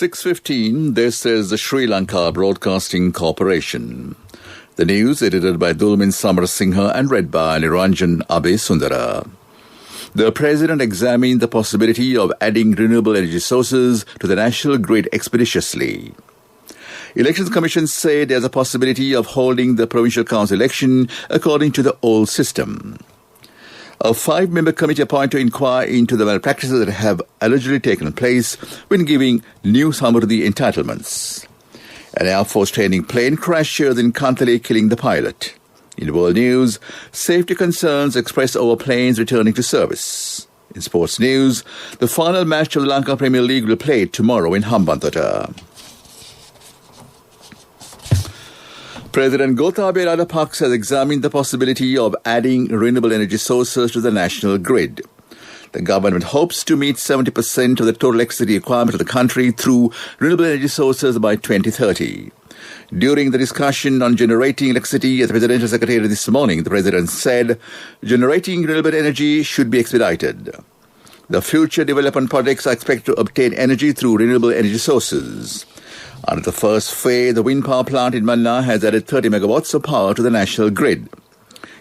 6:15, this is the Sri Lanka Broadcasting Corporation. The news edited by Dulmin Samarasinghe and read by Niranjan Abesundara. The President examined the possibility of adding renewable energy sources to the national grid expeditiously. Elections Commission said there's a possibility of holding the Provincial Council election according to the old system. A 5-member committee appointed to inquire into the malpractices that have allegedly taken place when giving new Samurdhi entitlements. An Air Force training plane crashed in Kantale, killing the pilot. In world news, safety concerns expressed over planes returning to service. In sports news, the final match of the Lanka Premier League will be played tomorrow in Hambantota. President Gotabaya Rajapaksa has examined the possibility of adding renewable energy sources to the national grid. The government hopes to meet 70% of the total electricity requirement of the country through renewable energy sources by 2030. During the discussion on generating electricity at the Presidential Secretariat this morning, the President said generating renewable energy should be expedited. The future development projects are expected to obtain energy through renewable energy sources. Under the first phase, the wind power plant in Manna has added 30 megawatts of power to the national grid.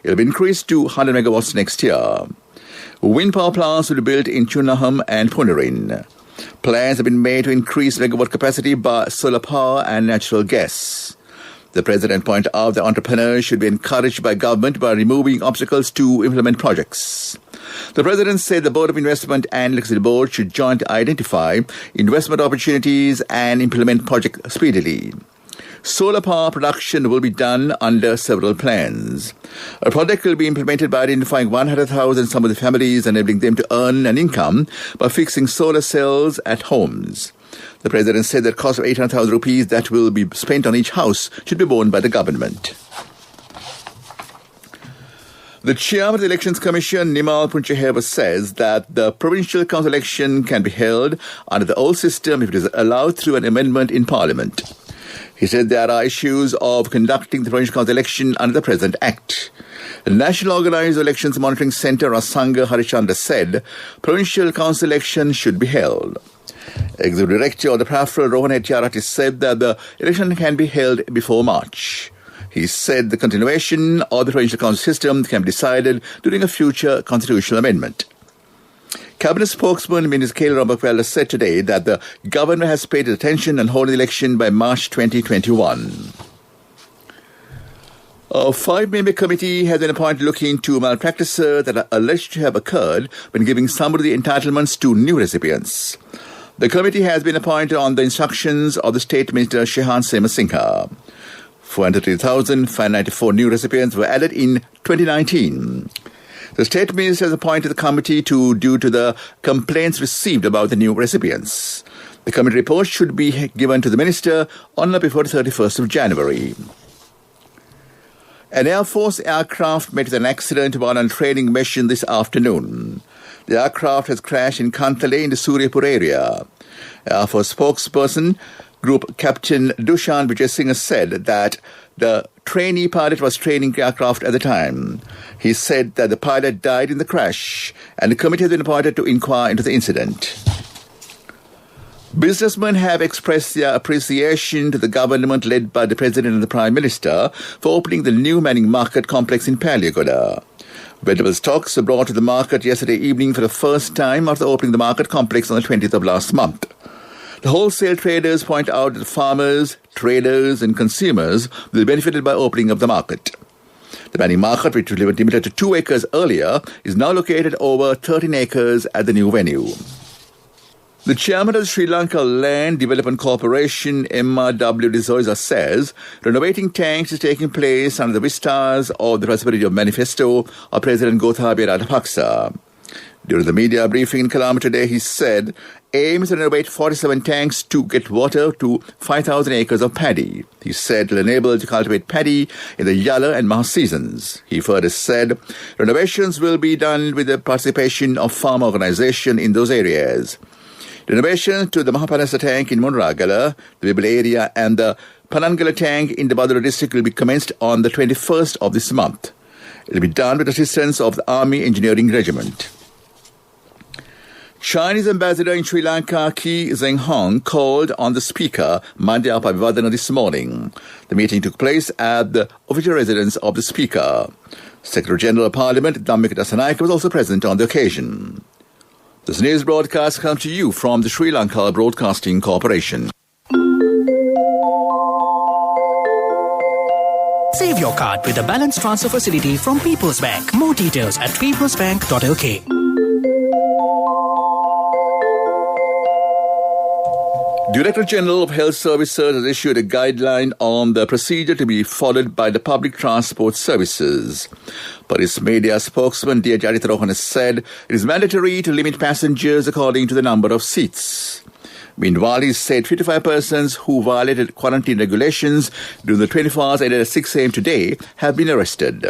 It will be increased to 100 megawatts next year. Wind power plants will be built in Chunaham and Punarin. Plans have been made to increase megawatt capacity by solar power and natural gas. The President pointed out that entrepreneurs should be encouraged by government by removing obstacles to implement projects. The President said the Board of Investment and Electricity Board should jointly identify investment opportunities and implement projects speedily. Solar power production will be done under several plans. A project will be implemented by identifying 100,000 Samurdhi families, enabling them to earn an income by fixing solar cells at homes. The President said that the cost of 800,000 rupees that will be spent on each house should be borne by the government. The chairman of the Elections Commission, Nimal Punchaheva, says that the Provincial Council election can be held under the old system if it is allowed through an amendment in Parliament. He said there are issues of conducting the Provincial Council election under the present Act. The National Organised Elections Monitoring Centre, Rasanga Harishanda, said Provincial Council election should be held. Executive Director of the Prafral, Rohan Hettiarati, said that the election can be held before March. He said the continuation of the Provincial Council system can be decided during a future constitutional amendment. Cabinet spokesman Minister K. Rambakwela said today that the government has paid attention and holding the election by March 2021. A 5-member committee has been appointed to look into malpractices that are alleged to have occurred when giving Samurdhi entitlements to new recipients. The committee has been appointed on the instructions of the State Minister Shehan Semasinghe. 430,594 new recipients were added in 2019. The State Minister has appointed the committee due to the complaints received about the new recipients. The committee report should be given to the Minister on or before the 31st of January. An Air Force aircraft met with an accident while on a training mission this afternoon. The aircraft has crashed in Kantale in the Suryapur area. Air Force spokesperson Group Captain Dushan Vijay said that the trainee pilot was training the aircraft at the time. He said that the pilot died in the crash and the committee has been appointed to inquire into the incident. Businessmen have expressed their appreciation to the government led by the President and the Prime Minister for opening the new Manning Market complex in Paliagoda. Vegetable stocks were brought to the market yesterday evening for the first time after opening the market complex on the 20th of last month. The wholesale traders point out that farmers, traders and consumers will be benefited by opening of the market. The Manning Market, which was limited to 2 acres earlier, is now located over 13 acres at the new venue. The chairman of the Sri Lanka Land Development Corporation, MRW de Souza, says renovating tanks is taking place under the vistas of the Prosperity of Manifesto of President Gotabaya Rajapaksa. During the media briefing in Colombo today, he said, aims to renovate 47 tanks to get water to 5,000 acres of paddy. He said it will enable to cultivate paddy in the Yala and Maha seasons. He further said renovations will be done with the participation of farm organization in those areas. Renovations to the Mahapanasa tank in Munragala, the Vibble area and the Panangala tank in the Badura district will be commenced on the 21st of this month. It will be done with assistance of the Army Engineering Regiment. Chinese ambassador in Sri Lanka, Ki Zhenghong, called on the speaker, Mandya Pabivadana, this morning. The meeting took place at the official residence of the speaker. Secretary-General of Parliament, Dhammika Dassanayake, was also present on the occasion. This news broadcast comes to you from the Sri Lanka Broadcasting Corporation. Save your card with a balance transfer facility from People's Bank. More details at peoplesbank.lk. Director General of Health Services has issued a guideline on the procedure to be followed by the public transport services. Police media spokesman D. Jaritarohan has said it is mandatory to limit passengers according to the number of seats. Meanwhile, he said 55 persons who violated quarantine regulations during the 24 hours ended at 6 a.m. today have been arrested.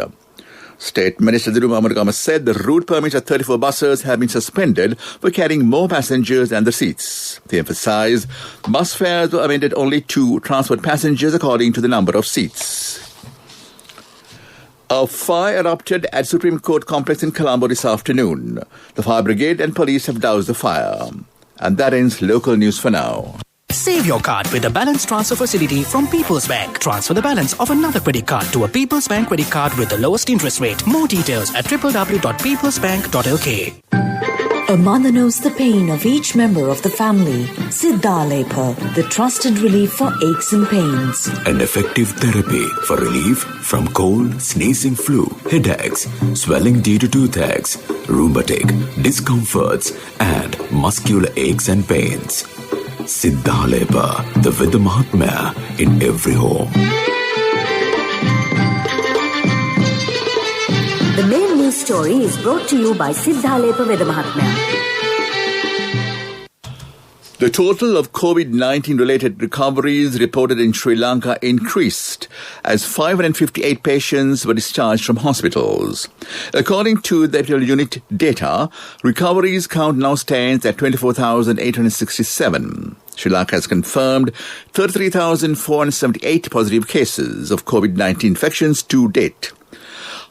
State Minister Dhiru Mahamudu said the route permits at 34 buses have been suspended for carrying more passengers than the seats. He emphasized bus fares were amended only to transport passengers according to the number of seats. A fire erupted at Supreme Court complex in Colombo this afternoon. The fire brigade and police have doused the fire. And that ends local news for now. Save your card with a balance transfer facility from People's Bank. Transfer the balance of another credit card to a People's Bank credit card with the lowest interest rate. More details at www.peoplesbank.lk. A mother knows the pain of each member of the family. Siddhalepa, the trusted relief for aches and pains. An effective therapy for relief from cold, sneezing, flu, headaches, swelling due to toothaches, rheumatic, discomforts, and muscular aches and pains. Siddhalepa, the Veda Mahatmya in every home. The main news story is brought to you by Siddhalepa Veda Mahatmya. The total of COVID-19 related recoveries reported in Sri Lanka increased as 558 patients were discharged from hospitals. According to the Epidural Unit data, recoveries count now stands at 24,867. Sri Lanka has confirmed 33,478 positive cases of COVID-19 infections to date.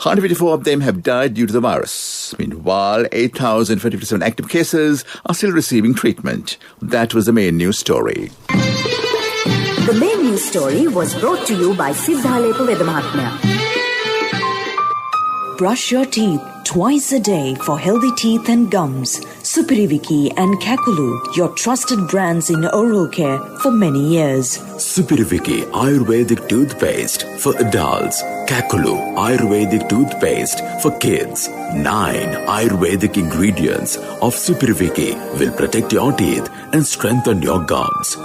154 of them have died due to the virus. Meanwhile, 8,057 active cases are still receiving treatment. That was the main news story. The main news story was brought to you by Siddhalepa Veda Mahatmya. Brush your teeth twice a day for healthy teeth and gums. Supiriviki and Kakulu, your trusted brands in oral care for many years. Supiriviki Ayurvedic toothpaste for adults. Kakulu Ayurvedic toothpaste for kids. 9 Ayurvedic ingredients of Supiriviki will protect your teeth and strengthen your gums.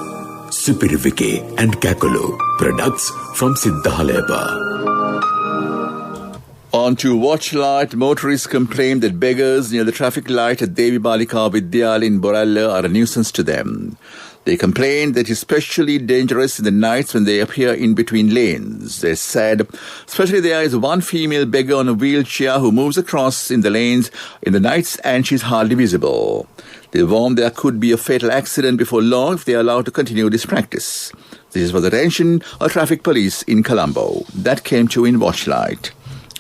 Supiriviki and Kakulu, products from Siddhalepa. On to Watchlight, motorists complain that beggars near the traffic light at Devi Balika Vidyalaya in Boralla are a nuisance to them. They complain that it's especially dangerous in the nights when they appear in between lanes. They said, especially there is one female beggar on a wheelchair who moves across in the lanes in the nights and she's hardly visible. They warn there could be a fatal accident before long if they are allowed to continue this practice. This was the attention of traffic police in Colombo. That came to in Watchlight.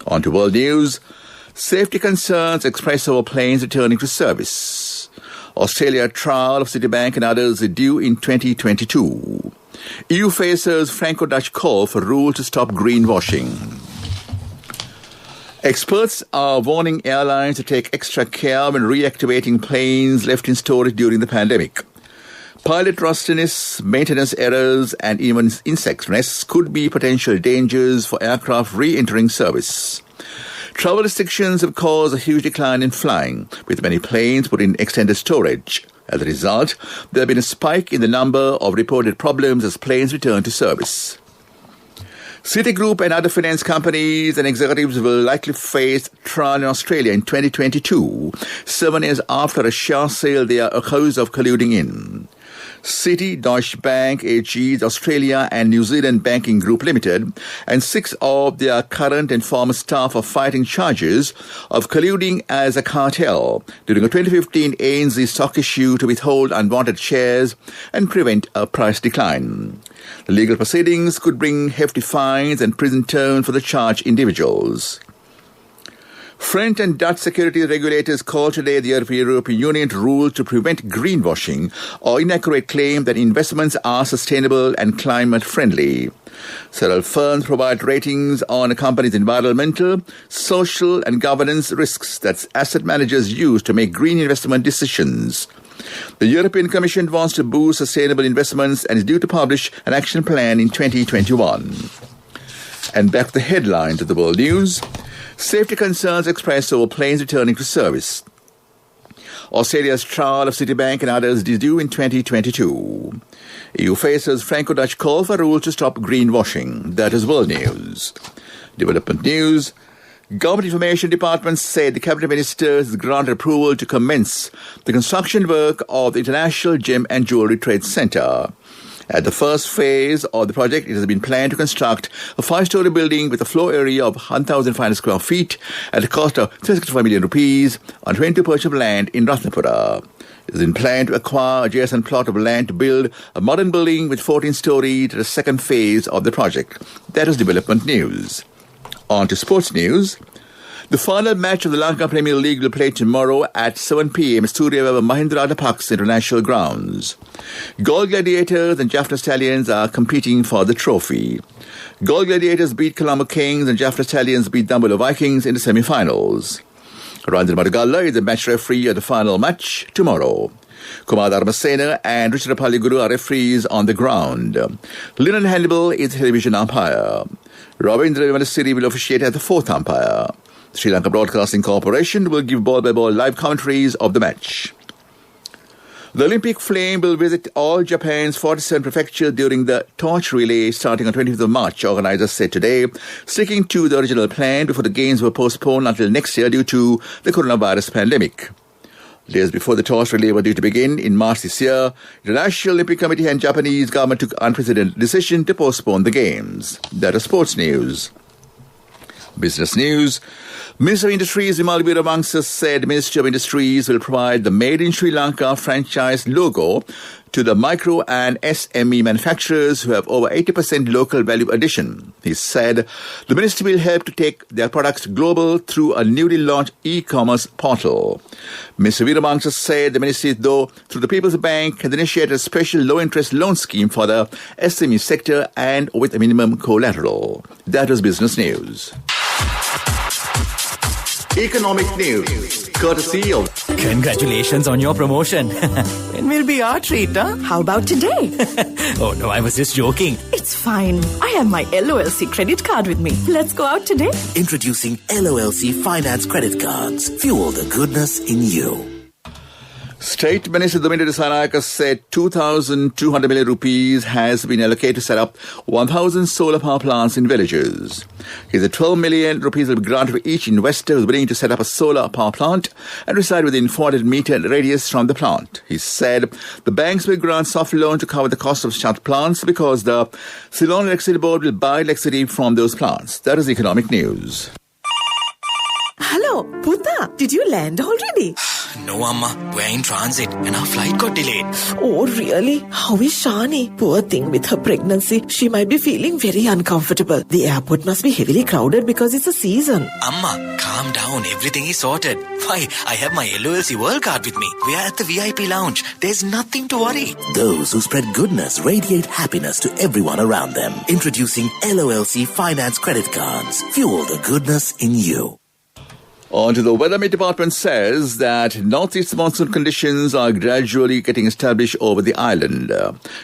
On to world news. Safety concerns expressed over planes returning to service. Australia trial of Citibank and others due in 2022. EU faces Franco-Dutch call for rule to stop greenwashing. Experts are warning airlines to take extra care when reactivating planes left in storage during the pandemic. Pilot rustiness, maintenance errors, and even insect nests could be potential dangers for aircraft re-entering service. Travel restrictions have caused a huge decline in flying, with many planes put in extended storage. As a result, there has been a spike in the number of reported problems as planes return to service. Citigroup and other finance companies and executives will likely face trial in Australia in 2022, 7 years after a share sale they are accused of colluding in. Citi, Deutsche Bank, AG's Australia and New Zealand Banking Group Limited, and 6 of their current and former staff are fighting charges of colluding as a cartel during a 2015 ANZ stock issue to withhold unwanted shares and prevent a price decline. The legal proceedings could bring hefty fines and prison terms for the charged individuals. French and Dutch security regulators called today the European Union to rule to prevent greenwashing or inaccurate claim that investments are sustainable and climate-friendly. Several firms provide ratings on a company's environmental, social and governance risks that asset managers use to make green investment decisions. The European Commission wants to boost sustainable investments and is due to publish an action plan in 2021. And back to the headlines of the world news. Safety concerns expressed over planes returning to service. Australia's trial of Citibank and others is due in 2022. EU faces Franco-Dutch call for rules to stop greenwashing. That is world news. Development news. Government Information Department said the Cabinet Ministers granted approval to commence the construction work of the International Gem and Jewellery Trade Centre. At the first phase of the project, it has been planned to construct a 5-story building with a floor area of 1,500 square feet at a cost of 35 million rupees on 22 acres of land in Ratnapura. It is in plan to acquire adjacent plot of land to build a modern building with 14 stories at the second phase of the project. That is development news. On to sports news. The final match of the Lanka Premier League will play tomorrow at 7 p.m. at Surya Mahindra Rajapaksa International Grounds. Gold Gladiators and Jaffna Stallions are competing for the trophy. Gold Gladiators beat Colombo Kings and Jaffna Stallions beat Dambulla Vikings in the semi-finals. Ranjan Madagalla is the match referee at the final match tomorrow. Kumar Dharmasena and Richard Paliguru are referees on the ground. Linan Hannibal is the television umpire. Ravindra Vimanasiri will officiate as the fourth umpire. Sri Lanka Broadcasting Corporation will give ball-by-ball live commentaries of the match. The Olympic Flame will visit all Japan's 47 prefectures during the torch relay starting on 20th of March, organizers said today, sticking to the original plan before the Games were postponed until next year due to the coronavirus pandemic. Days before the torch relay were due to begin in March this year, the National Olympic Committee and Japanese government took unprecedented decision to postpone the Games. That is sports news. Business news. Minister of Industries Vimal Veeramangsa said Ministry of Industries will provide the Made in Sri Lanka franchise logo to the micro and SME manufacturers who have over 80% local value addition. He said the ministry will help to take their products global through a newly launched e-commerce portal. Mr. Veeramangsa said the ministry, though, through the People's Bank, has initiated a special low-interest loan scheme for the SME sector and with a minimum collateral. That was business news. Economic news, courtesy of... Congratulations on your promotion. It will be our treat, huh? How about today? Oh no, I was just joking. It's fine. I have my LOLC credit card with me. Let's go out today. Introducing LOLC Finance Credit Cards. Fuel the goodness in you. State Minister Domingo Dissanayake said 2,200 million rupees has been allocated to set up 1,000 solar power plants in villages. He said 12 million rupees will be granted for each investor who is willing to set up a solar power plant and reside within 400-meter radius from the plant. He said the banks will grant soft loan to cover the cost of such plants because the Ceylon Electricity Board will buy electricity from those plants. That is economic news. Hello, Puta. Did you land already? No, Amma. We're in transit and our flight got delayed. Oh, really? How is Shani? Poor thing with her pregnancy. She might be feeling very uncomfortable. The airport must be heavily crowded because it's a season. Amma, calm down. Everything is sorted. Why, I have my LOLC World Card with me. We are at the VIP lounge. There's nothing to worry. Those who spread goodness radiate happiness to everyone around them. Introducing LOLC Finance Credit Cards. Fuel the goodness in you. On to the Weather Department says that northeast monsoon conditions are gradually getting established over the island.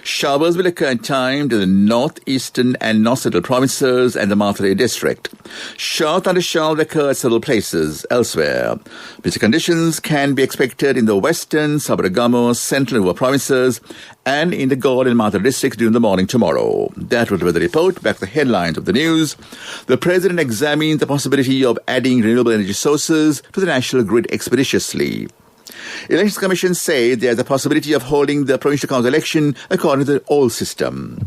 Showers will occur in time to the northeastern and north central provinces and the Mathare district. Short thundershower will occur at several places elsewhere. Winter conditions can be expected in the western, Sabaragamo, central and Nuwa provinces and in the Gaur and Mathare districts during the morning tomorrow. That was the weather report. Back to the headlines of the news. The President examined the possibility of adding renewable energy sources to the national grid expeditiously. Elections Commission say there is a possibility of holding the provincial council election according to the old system.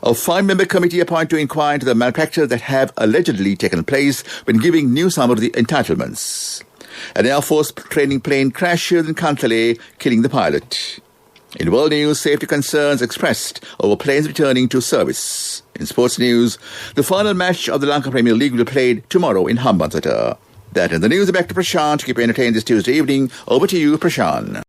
A 5-member committee appointed to inquire into the malpractices that have allegedly taken place when giving New Summer the entitlements. An Air Force training plane crashes in Kantale, killing the pilot. In world news, safety concerns expressed over planes returning to service. In sports news, the final match of the Lanka Premier League will be played tomorrow in Hambantota. That and the news. Back to Prashant. Keep you entertained this Tuesday evening. Over to you, Prashant.